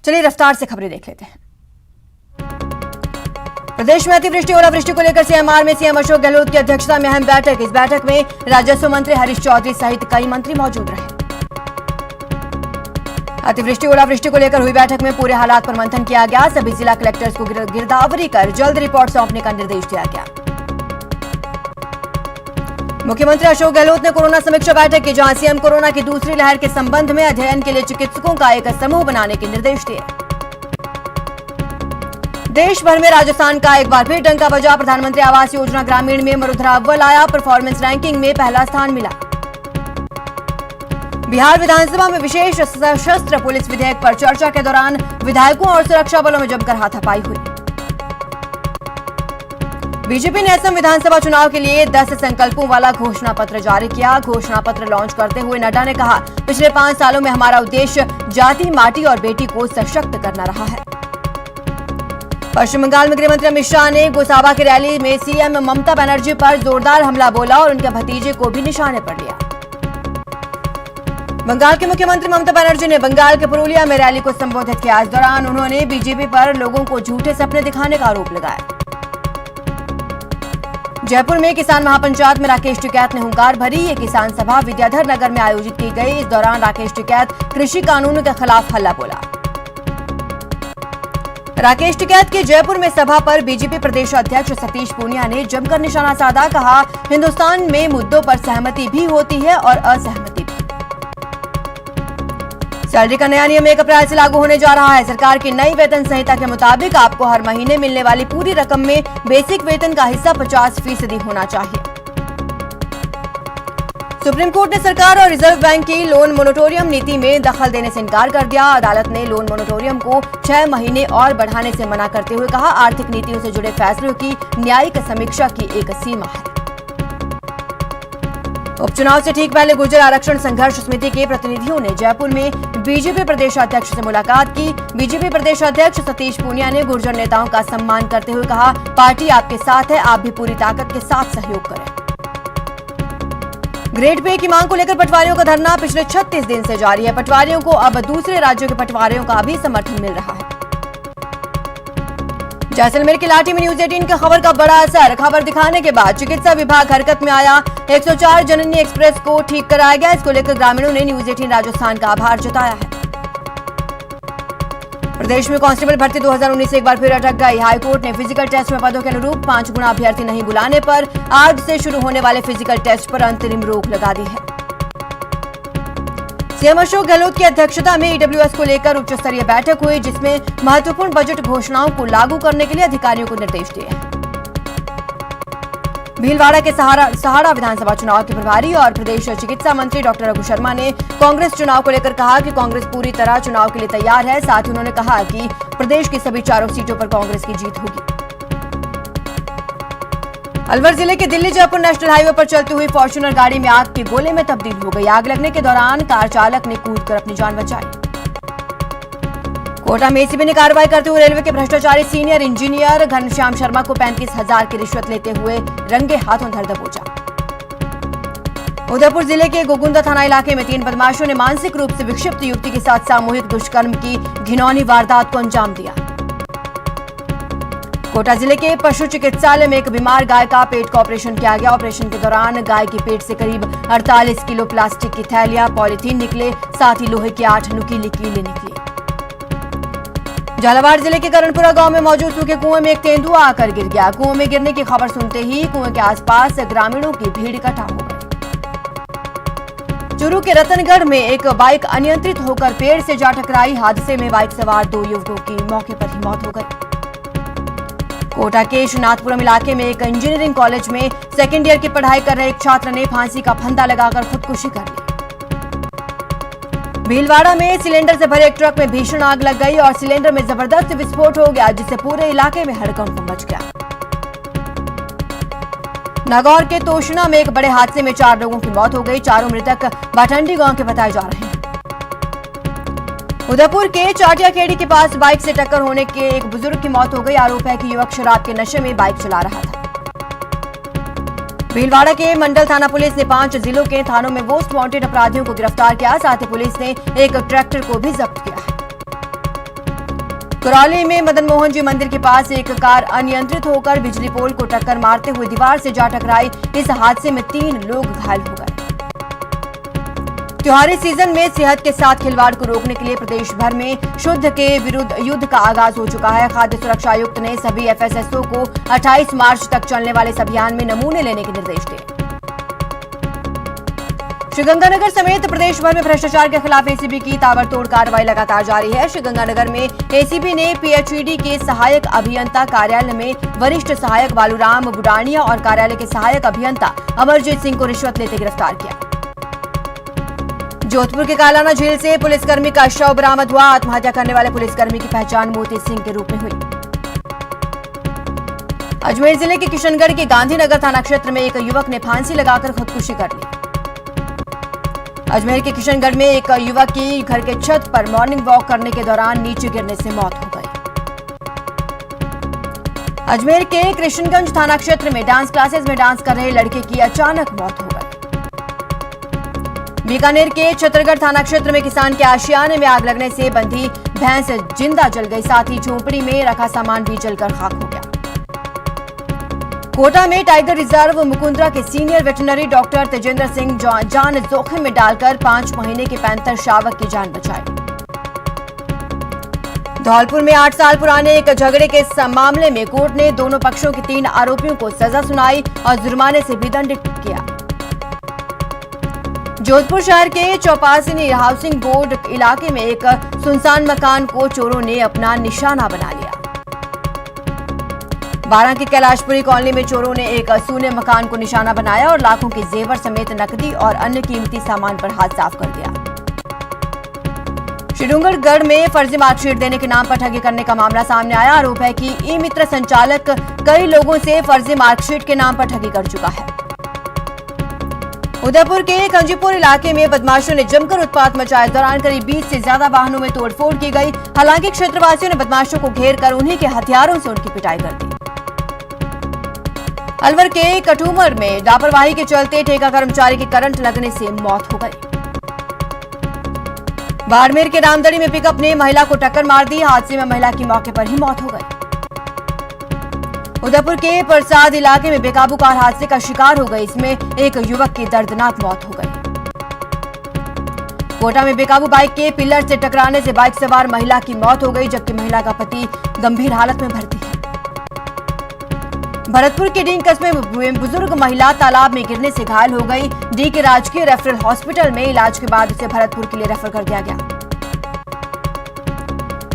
चलिए रफ्तार से खबरें देख लेते हैं। प्रदेश में अतिवृष्टि और अवृष्टि को लेकर सीएमआर में सीएम अशोक गहलोत की अध्यक्षता में अहम बैठक। इस बैठक में राजस्व मंत्री हरीश चौधरी सहित कई मंत्री मौजूद रहे। अतिवृष्टि और अवृष्टि को लेकर हुई बैठक में पूरे हालात पर मंथन किया गया। सभी जिला कलेक्टर्स को गिरदावरी कर जल्द रिपोर्ट सौंपने का निर्देश दिया गया। मुख्यमंत्री अशोक गहलोत ने कोरोना समीक्षा बैठक की, जहां सीएम कोरोना की दूसरी लहर के संबंध में अध्ययन के लिए चिकित्सकों का एक समूह बनाने के निर्देश दिए। देश भर में राजस्थान का एक बार फिर डंका बजा। प्रधानमंत्री आवास योजना ग्रामीण में मरुधरा अव्वल आया। परफॉर्मेंस रैंकिंग में पहला स्थान मिला। बिहार विधानसभा में विशेष सशस्त्र पुलिस विधेयक पर चर्चा के दौरान विधायकों और सुरक्षा बलों में जमकर हाथापाई हुई। बीजेपी ने असम विधानसभा चुनाव के लिए 10 संकल्पों वाला घोषणा पत्र जारी किया। घोषणा पत्र लॉन्च करते हुए नड्डा ने कहा, पिछले 5 सालों में हमारा उद्देश्य जाति, माटी और बेटी को सशक्त करना रहा है। पश्चिम बंगाल में गृहमंत्री अमित शाह ने गोसाबा की रैली में सीएम ममता बनर्जी पर जोरदार हमला बोला और उनके भतीजे को भी निशाने पर लिया। बंगाल के मुख्यमंत्री ममता बनर्जी ने बंगाल के पुरुलिया में रैली को संबोधित किया। इस दौरान उन्होंने बीजेपी पर लोगों को झूठे सपने दिखाने का आरोप लगाया। जयपुर में किसान महापंचायत में राकेश टिकैत ने हुंकार भरी। ये किसान सभा विद्याधर नगर में आयोजित की गई। इस दौरान राकेश टिकैत कृषि कानूनों के खिलाफ हल्ला बोला। राकेश टिकैत की जयपुर में सभा पर बीजेपी प्रदेश अध्यक्ष सतीश पूनिया ने जमकर निशाना साधा। कहा, हिंदुस्तान में मुद्दों पर सहमति भी होती है और असहमति भी। सैलरी का नया नियम 1 अप्रैल से लागू होने जा रहा है। सरकार की नई वेतन संहिता के मुताबिक आपको हर महीने मिलने वाली पूरी रकम में बेसिक वेतन का हिस्सा 50% होना चाहिए। सुप्रीम कोर्ट ने सरकार और रिजर्व बैंक की लोन मोरेटोरियम नीति में दखल देने से इनकार कर दिया। अदालत ने लोन मोरेटोरियम को 6 महीने और बढ़ाने से मना करते हुए कहा, आर्थिक नीतियों से जुड़े फैसलों की न्यायिक समीक्षा की एक सीमा है। उपचुनाव से ठीक पहले गुर्जर आरक्षण संघर्ष समिति के प्रतिनिधियों ने जयपुर में बीजेपी प्रदेश अध्यक्ष से मुलाकात की। बीजेपी प्रदेश अध्यक्ष सतीश पूनिया ने गुर्जर नेताओं का सम्मान करते हुए कहा, पार्टी आपके साथ है, आप भी पूरी ताकत के साथ सहयोग करें। ग्रेड पे की मांग को लेकर पटवारियों का धरना पिछले 36 दिन से जारी है। पटवारियों को अब दूसरे राज्यों के पटवारियों का भी समर्थन मिल रहा है। जैसलमेर की लाठी में न्यूज 18 की खबर का बड़ा असर। खबर दिखाने के बाद चिकित्सा विभाग हरकत में आया। 104 जननी एक्सप्रेस को ठीक कराया गया। इसको लेकर ग्रामीणों ने न्यूज 18 राजस्थान का आभार जताया है। प्रदेश में कांस्टेबल भर्ती 2019 एक बार फिर अटक गई। हाईकोर्ट ने फिजिकल टेस्ट में पदों के अनुरूप 5 गुना अभ्यर्थी नहीं बुलाने पर आज से शुरू होने वाले फिजिकल टेस्ट पर अंतरिम रोक लगा दी है। सीएम अशोक गहलोत की अध्यक्षता में ईडब्ल्यूएस को लेकर उच्च स्तरीय बैठक हुई, जिसमें महत्वपूर्ण बजट घोषणाओं को लागू करने के लिए अधिकारियों को निर्देश दिए हैं। भीलवाड़ा के सहाड़ा विधानसभा चुनाव के प्रभारी और प्रदेश चिकित्सा मंत्री डॉक्टर रघु शर्मा ने कांग्रेस चुनाव को लेकर कहा कि कांग्रेस पूरी तरह चुनाव के लिए तैयार है। साथ ही उन्होंने कहा कि प्रदेश की सभी 4 सीटों पर कांग्रेस की जीत होगी। अलवर जिले के दिल्ली जयपुर नेशनल हाईवे पर चलती हुई फॉर्च्यूनर गाड़ी में आग के गोले में तब्दील हो गई। आग लगने के दौरान कार चालक ने कूदकर अपनी जान बचाई। कोटा में एसीबी ने कार्रवाई करते हुए रेलवे के भ्रष्टाचारी सीनियर इंजीनियर घनश्याम शर्मा को 35,000 की रिश्वत लेते हुए रंगे हाथों धर दबोचा। उदयपुर जिले के गोगुंदा थाना इलाके में 3 बदमाशों ने मानसिक रूप से विक्षिप्त युवती के साथ सामूहिक दुष्कर्म की घिनौनी वारदात को अंजाम दिया। कोटा जिले के पशु चिकित्सालय में एक बीमार गाय का पेट का ऑपरेशन किया गया। ऑपरेशन के दौरान गाय के पेट से करीब 48 किलो प्लास्टिक की थैलियां, पॉलीथीन निकले। साथ ही लोहे की 8 नुकीली कीलें निकली। झालावाड़ जिले के करणपुरा गांव में मौजूद सूखे कुएं में एक तेंदुआ आकर गिर गया। कुएं में गिरने की खबर सुनते ही कुएं के आसपास ग्रामीणों की भीड़ इकट्ठा हो गई। चूरू के रतनगढ़ में एक बाइक अनियंत्रित होकर पेड़ से जा टकराई। हादसे में बाइक सवार 2 युवकों की मौके पर ही मौत हो गई। कोटा के शिवनाथपुरम इलाके में एक इंजीनियरिंग कॉलेज में सेकेंड ईयर की पढ़ाई कर रहे एक छात्र ने फांसी का फंदा लगाकर खुदकुशी कर ली। भीलवाड़ा में सिलेंडर से भरे एक ट्रक में भीषण आग लग गई और सिलेंडर में जबरदस्त विस्फोट हो गया, जिससे पूरे इलाके में हड़कंप मच गया। नागौर के तोशना में एक बड़े हादसे में 4 लोगों की मौत हो गई। चारों मृतक बाटंडी गांव के बताए जा रहे हैं। उदयपुर के चाटियाखेड़ी के पास बाइक से टक्कर होने के एक बुजुर्ग की मौत हो गई। आरोप है कि युवक शराब के नशे में बाइक चला रहा था। भीलवाड़ा के मंडल थाना पुलिस ने 5 जिलों के थानों में मोस्ट वांटेड अपराधियों को गिरफ्तार किया। साथ ही पुलिस ने एक ट्रैक्टर को भी जब्त किया है। करौली में मदन मोहन जी मंदिर के पास एक कार अनियंत्रित होकर बिजली पोल को टक्कर मारते हुए दीवार से जा टकराई। इस हादसे में 3 लोग घायल हो गए। त्योहारी सीजन में सेहत के साथ खिलवाड़ को रोकने के लिए प्रदेश भर में शुद्ध के विरुद्ध युद्ध का आगाज हो चुका है। खाद्य सुरक्षा आयुक्त ने सभी एफएसएसओ को 28 मार्च तक चलने वाले इस अभियान में नमूने लेने के निर्देश दिए। श्रीगंगानगर समेत प्रदेश भर में भ्रष्टाचार के खिलाफ एसीबी की ताबड़तोड़ कार्रवाई लगातार जारी है। श्रीगंगानगर में एसीबी ने पीएचईडी के सहायक अभियंता कार्यालय में वरिष्ठ सहायक बालूराम बुडानिया और कार्यालय के सहायक अभियंता अमरजीत सिंह को रिश्वत लेते गिरफ्तार किया। जोधपुर के कालाना झील से पुलिसकर्मी का शव बरामद हुआ। आत्महत्या करने वाले पुलिसकर्मी की पहचान मोती सिंह के रूप में हुई। अजमेर जिले के किशनगढ़ के गांधीनगर थाना क्षेत्र में एक युवक ने फांसी लगाकर खुदकुशी कर ली। अजमेर के किशनगढ़ में एक युवक की घर के छत पर मॉर्निंग वॉक करने के दौरान नीचे गिरने से मौत हो गई। अजमेर के कृष्णगंज थाना क्षेत्र में डांस क्लासेस में डांस कर रहे लड़के की अचानक मौत हो गई। बीकानेर के छतरगढ़ थाना क्षेत्र में किसान के आशियाने में आग लगने से बंधी भैंस जिंदा जल गई। साथ ही झोपड़ी में रखा सामान भी जलकर खाक हो गया। कोटा में टाइगर रिजर्व मुकुंदरा के senior veterinary doctor Tejendra Singh जान जोखिम में डालकर 5 महीने के पैंथर शावक की जान बचाई। धौलपुर में 8 साल पुराने एक झगड़े के मामले में कोर्ट ने दोनों पक्षों के 3 आरोपियों को सजा सुनाई और जुर्माने से भी दंडित किया। जोधपुर शहर के चौपासी हाउसिंग बोर्ड इलाके में एक सुनसान मकान को चोरों ने अपना निशाना बना लिया। बारां की कैलाशपुरी कॉलोनी में चोरों ने एक सूने मकान को निशाना बनाया और लाखों के जेवर समेत नकदी और अन्य कीमती सामान पर हाथ साफ कर दिया। श्रीडूंगरगढ़ में फर्जी मार्कशीट देने के नाम पर ठगी करने का मामला सामने आया। आरोप है कि ई मित्र संचालक कई लोगों से फर्जी मार्कशीट के नाम पर ठगी कर चुका है। उदयपुर के कंजीपुर इलाके में बदमाशों ने जमकर उत्पात मचाया। दौरान करीब 20 से ज्यादा वाहनों में तोड़फोड़ की गई। हालांकि क्षेत्रवासियों ने बदमाशों को घेर कर उन्हीं के हथियारों से उनकी पिटाई कर दी। अलवर के कठूमर में लापरवाही के चलते ठेका कर्मचारी की करंट लगने से मौत हो गई। बाड़मेर के रामदड़ी में पिकअप ने महिला को टक्कर मार दी। हादसे में महिला की मौके पर ही मौत हो गई। उदयपुर के प्रसाद इलाके में बेकाबू कार हादसे का शिकार हो गई। इसमें एक युवक की दर्दनाक मौत हो गई। कोटा में बेकाबू बाइक के पिलर से टकराने से बाइक सवार महिला की मौत हो गई, जबकि महिला का पति गंभीर हालत में भर्ती है। भरतपुर के डींग कस्बे में बुजुर्ग महिला तालाब में गिरने से घायल हो गई। डी के राजकीय रेफरल हॉस्पिटल में इलाज के बाद उसे भरतपुर के लिए रेफर कर दिया गया।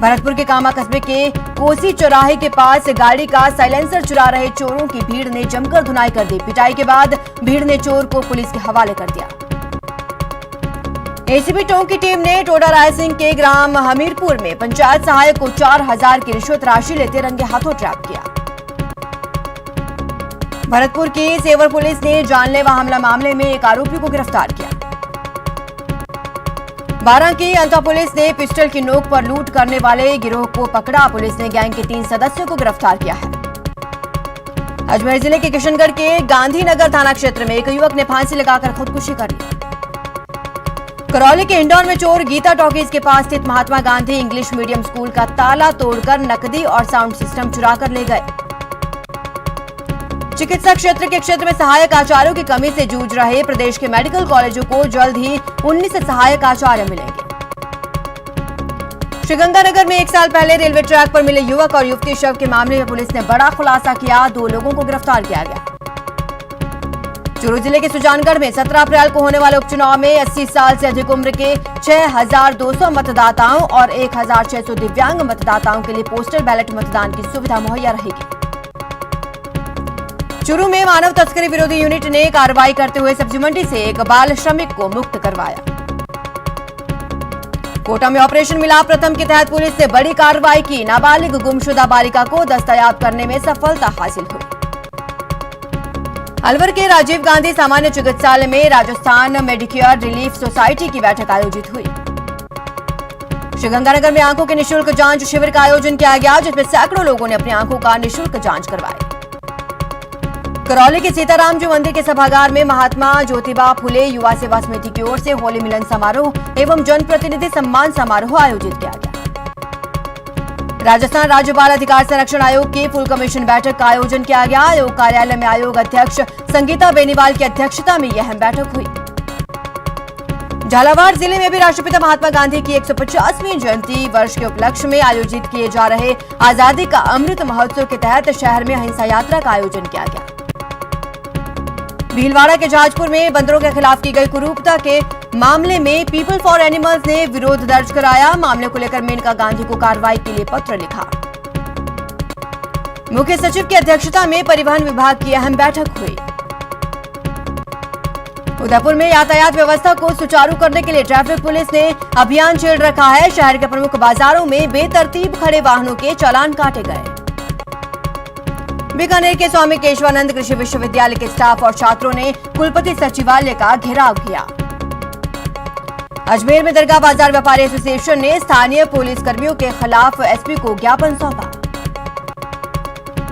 भरतपुर के कामा कस्बे के कोसी चौराहे के पास गाड़ी का साइलेंसर चुरा रहे चोरों की भीड़ ने जमकर धुनाई कर दी। पिटाई के बाद भीड़ ने चोर को पुलिस के हवाले कर दिया। एसीबी टोंक की टीम ने टोडा राय सिंह के ग्राम हमीरपुर में पंचायत सहायक को 4000 की रिश्वत राशि लेते रंगे हाथों ट्रैप किया। भरतपुर की सेवर पुलिस ने जानलेवा हमला मामले में एक आरोपी को गिरफ्तार किया। बारां की अंता पुलिस ने पिस्टल की नोक पर लूट करने वाले गिरोह को पकड़ा। पुलिस ने गैंग के 3 सदस्यों को गिरफ्तार किया है। अजमेर जिले के किशनगढ़ के गांधीनगर थाना क्षेत्र में एक युवक ने फांसी लगाकर खुदकुशी कर ली। करौली के हिंडौन में चोर गीता टॉकीज के पास स्थित Mahatma Gandhi English medium school का ताला तोड़कर नकदी और साउंड सिस्टम चुरा कर ले गए। चिकित्सा क्षेत्र में सहायक आचार्यों की कमी से जूझ रहे प्रदेश के मेडिकल कॉलेजों को जल्द ही 19 सहायक आचार्य मिलेंगे। श्रीगंगानगर में 1 साल पहले रेलवे ट्रैक पर मिले युवक और युवती शव के मामले में पुलिस ने बड़ा खुलासा किया। 2 लोगों को गिरफ्तार किया गया। चूरू जिले के सुजानगढ़ में 17 अप्रैल को होने वाले उपचुनाव में 80 साल से अधिक उम्र के 6200 मतदाताओं और 1600 दिव्यांग मतदाताओं के लिए पोस्टल बैलेट मतदान की सुविधा मुहैया रहेगी। चूरू में मानव तस्करी विरोधी यूनिट ने कार्रवाई करते हुए सब्जी मंडी से एक बाल श्रमिक को मुक्त करवाया। कोटा में ऑपरेशन मिलाप प्रथम के तहत पुलिस ने बड़ी कार्रवाई की। नाबालिग गुमशुदा बालिका को दस्तयाब करने में सफलता हासिल हुई। अलवर के राजीव गांधी सामान्य चिकित्सालय में राजस्थान मेडिकेयर रिलीफ सोसाइटी की बैठक आयोजित हुई। श्रीगंगानगर में आंखों के निःशुल्क जांच शिविर का आयोजन किया गया, जिसमें सैकड़ों लोगों ने अपनी आंखों का निःशुल्क जांच करवाई। करौली के सीताराम जी मंदिर के सभागार में महात्मा ज्योतिबा फुले युवा सेवा समिति की ओर से होली मिलन समारोह एवं जनप्रतिनिधि सम्मान समारोह आयोजित किया गया। राजस्थान राज्य बाल अधिकार संरक्षण आयोग की फुल कमीशन बैठक का आयोजन किया गया। आयोग कार्यालय में आयोग अध्यक्ष संगीता बेनीवाल की अध्यक्षता में यह अहम बैठक हुई। झालावाड़ जिले में भी राष्ट्रपिता महात्मा गांधी की 150वीं जयंती वर्ष के उपलक्ष्य में आयोजित किए जा रहे आजादी का अमृत महोत्सव के तहत शहर में अहिंसा यात्रा का आयोजन किया गया। भीलवाड़ा के जहाजपुर में बंदरों के खिलाफ की गई कुरूपता के मामले में पीपल फॉर एनिमल्स ने विरोध दर्ज कराया। मामले को लेकर मेनका गांधी को कार्रवाई के लिए पत्र लिखा। मुख्य सचिव की अध्यक्षता में परिवहन विभाग की अहम बैठक हुई। उदयपुर में यातायात व्यवस्था को सुचारू करने के लिए ट्रैफिक पुलिस ने अभियान छेड़ रखा है। शहर के प्रमुख बाजारों में बेतरतीब खड़े वाहनों के चालान काटे गए। बीकानेर के स्वामी केशवानंद कृषि विश्वविद्यालय के स्टाफ और छात्रों ने कुलपति सचिवालय का घेराव किया। अजमेर में दरगाह बाजार व्यापारी एसोसिएशन ने स्थानीय पुलिस कर्मियों के खिलाफ एसपी को ज्ञापन सौंपा।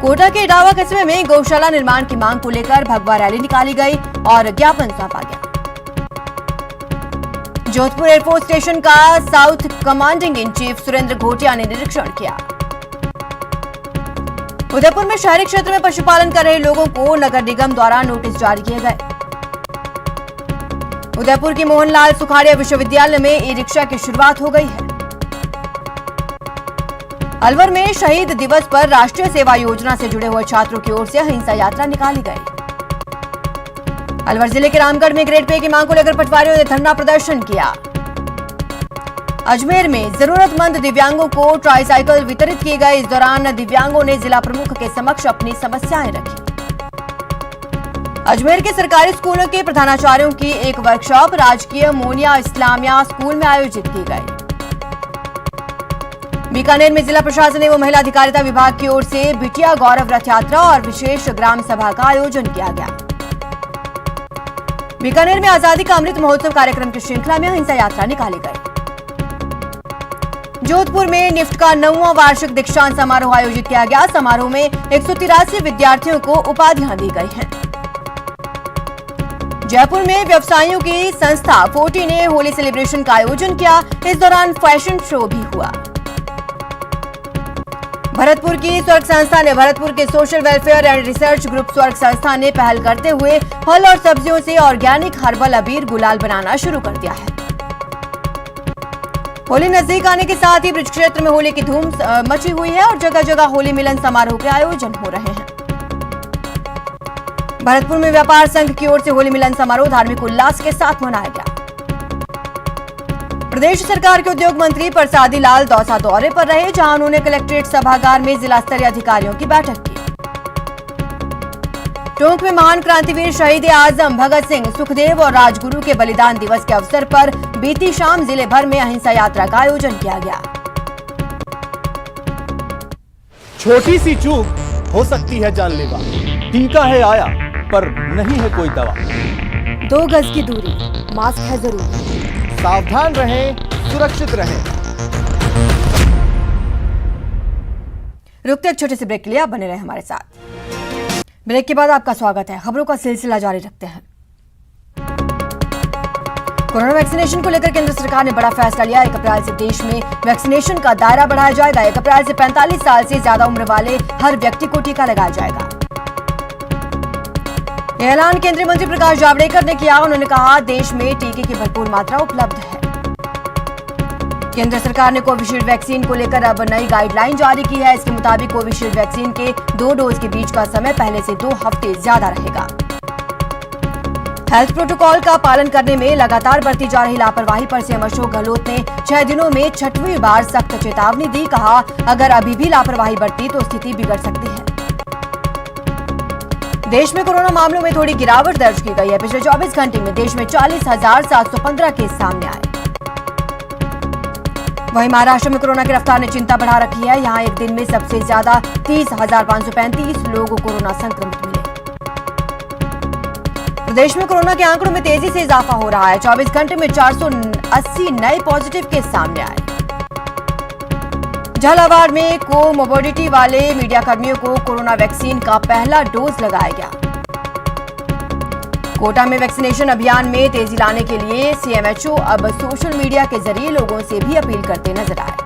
कोटा के इटावा कस्बे में गौशाला निर्माण की मांग को लेकर भगवा रैली निकाली गई और ज्ञापन सौंपा गया। जोधपुर एयरफोर्स स्टेशन का south commanding in chief Surendra Ghotia ने निरीक्षण किया। उदयपुर में शहरी क्षेत्र में पशुपालन कर रहे लोगों को नगर निगम द्वारा नोटिस जारी किए गए। उदयपुर की मोहनलाल सुखाड़िया विश्वविद्यालय में ई रिक्शा की शुरुआत हो गई है। अलवर में शहीद दिवस पर राष्ट्रीय सेवा योजना से जुड़े हुए छात्रों की ओर से अहिंसा यात्रा निकाली गई। अलवर जिले के रामगढ़ में ग्रेड पे की मांग को लेकर पटवारियों ने धरना प्रदर्शन किया। अजमेर में जरूरतमंद दिव्यांगों को ट्राईसाइकिल वितरित की गई। इस दौरान दिव्यांगों ने जिला प्रमुख के समक्ष अपनी समस्याएं रखी। अजमेर के सरकारी स्कूलों के प्रधानाचार्यों की एक वर्कशॉप राजकीय मोनिया इस्लामिया स्कूल में आयोजित की गई। बीकानेर में जिला प्रशासन एवं महिला अधिकारिता विभाग की ओर से बिटिया गौरव रथ यात्रा और विशेष ग्राम सभा का आयोजन किया गया। बीकानेर में आजादी का अमृत महोत्सव कार्यक्रम की श्रृंखला में अहिंसा यात्रा निकाली गई। जोधपुर में निफ्ट का 9वां वार्षिक दीक्षांत समारोह आयोजित किया गया। समारोह में 183 विद्यार्थियों को उपाधियां दी गई हैं। जयपुर में व्यवसायियों की संस्था 40 ने होली सेलिब्रेशन का आयोजन किया। इस दौरान फैशन शो भी हुआ। भरतपुर की स्वर्ग संस्था ने भरतपुर के social welfare and research group स्वर्ग संस्था ने पहल करते हुए फल और सब्जियों से ऑर्गेनिक हर्बल अबीर गुलाल बनाना शुरू कर दिया है। होली नजदीक आने के साथ ही ब्रिज क्षेत्र में होली की धूम मची हुई है और जगह जगह होली मिलन समारोह के आयोजन हो रहे हैं। भरतपुर में व्यापार संघ की ओर से होली मिलन समारोह धार्मिक उल्लास के साथ मनाया गया। प्रदेश सरकार के उद्योग मंत्री प्रसादी लाल दौसा दौरे पर रहे, जहां उन्होंने कलेक्ट्रेट सभागार में जिला स्तरीय अधिकारियों की बैठक की। टोंक में महान क्रांतिवीर शहीद आजम भगत सिंह, सुखदेव और राजगुरु के बलिदान दिवस के अवसर पर बीती शाम जिले भर में अहिंसा यात्रा का आयोजन किया गया। छोटी सी चूक हो सकती है जानलेवा। टीका है आया पर नहीं है कोई दवा। 2 गज की दूरी, मास्क है जरूरी। सावधान रहें, सुरक्षित रहें। रुकते एक छोटे से ब्रेक के लिए, आप बने रहे हमारे साथ। ब्रेक के बाद आपका स्वागत है। खबरों का सिलसिला जारी रखते हैं। कोरोना वैक्सीनेशन को लेकर केंद्र सरकार ने बड़ा फैसला लिया। 1 अप्रैल से देश में वैक्सीनेशन का दायरा बढ़ाया जाएगा। 1 अप्रैल से 45 साल से ज्यादा उम्र वाले हर व्यक्ति को टीका लगाया जाएगा। यह ऐलान केंद्रीय मंत्री प्रकाश जावड़ेकर ने किया। उन्होंने कहा, देश में टीके की भरपूर मात्रा उपलब्ध है। केंद्र सरकार ने कोविशील्ड वैक्सीन को लेकर अब नई गाइडलाइन जारी की है। इसके मुताबिक कोविशील्ड वैक्सीन के 2 डोज के बीच का समय पहले से 2 हफ्ते ज्यादा रहेगा। हेल्थ प्रोटोकॉल का पालन करने में लगातार बरती जा रही लापरवाही पर सीएम अशोक गहलोत ने 6 दिनों में 6वीं बार सख्त चेतावनी दी। कहा, अगर अभी भी लापरवाही बरती तो स्थिति बिगड़ सकती है। देश में कोरोना मामलों में थोड़ी गिरावट दर्ज की गई है। पिछले 24 घंटे में देश में 40,715 केस सामने आए। वहीं महाराष्ट्र में कोरोना की रफ्तार ने चिंता बढ़ा रखी है। यहां एक दिन में सबसे ज्यादा 30,535 लोग कोरोना संक्रमित मिले। प्रदेश में कोरोना के आंकड़ों में तेजी से इजाफा हो रहा है। 24 घंटे में 480 नए पॉजिटिव केस सामने आए। झालावाड़ में कोमोर्बिडिटी वाले मीडिया कर्मियों को कोरोना वैक्सीन का पहला डोज लगाया गया। कोटा में वैक्सीनेशन अभियान में तेजी लाने के लिए सीएमएचओ अब सोशल मीडिया के जरिए लोगों से भी अपील करते नजर आए।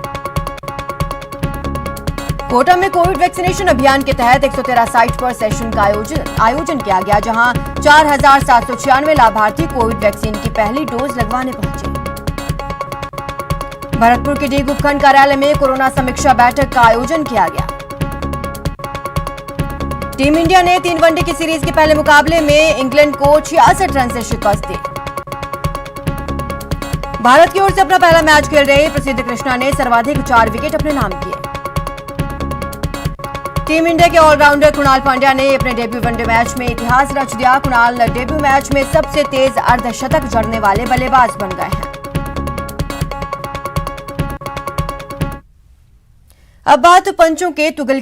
कोटा में कोविड वैक्सीनेशन अभियान के तहत 113 साइट पर सेशन का आयोजन किया गया, जहां 4,796 लाभार्थी कोविड वैक्सीन की पहली डोज लगवाने पहुंचे। भरतपुर के डीग उपखंड कार्यालय में कोरोना समीक्षा बैठक का आयोजन किया गया। टीम इंडिया ने 3 वनडे की सीरीज के पहले मुकाबले में इंग्लैंड को 66 रन से शिकस्त दी। भारत की ओर से अपना पहला मैच खेल रहे प्रसिद्ध कृष्णा ने सर्वाधिक 4 विकेट अपने नाम किए। टीम इंडिया के ऑलराउंडर कुणाल पांड्या ने अपने डेब्यू वनडे मैच में इतिहास रच दिया। कुणाल डेब्यू मैच में सबसे तेज अर्धशतक जड़ने वाले बल्लेबाज बन गए हैं। अब बात पंचों के तुगल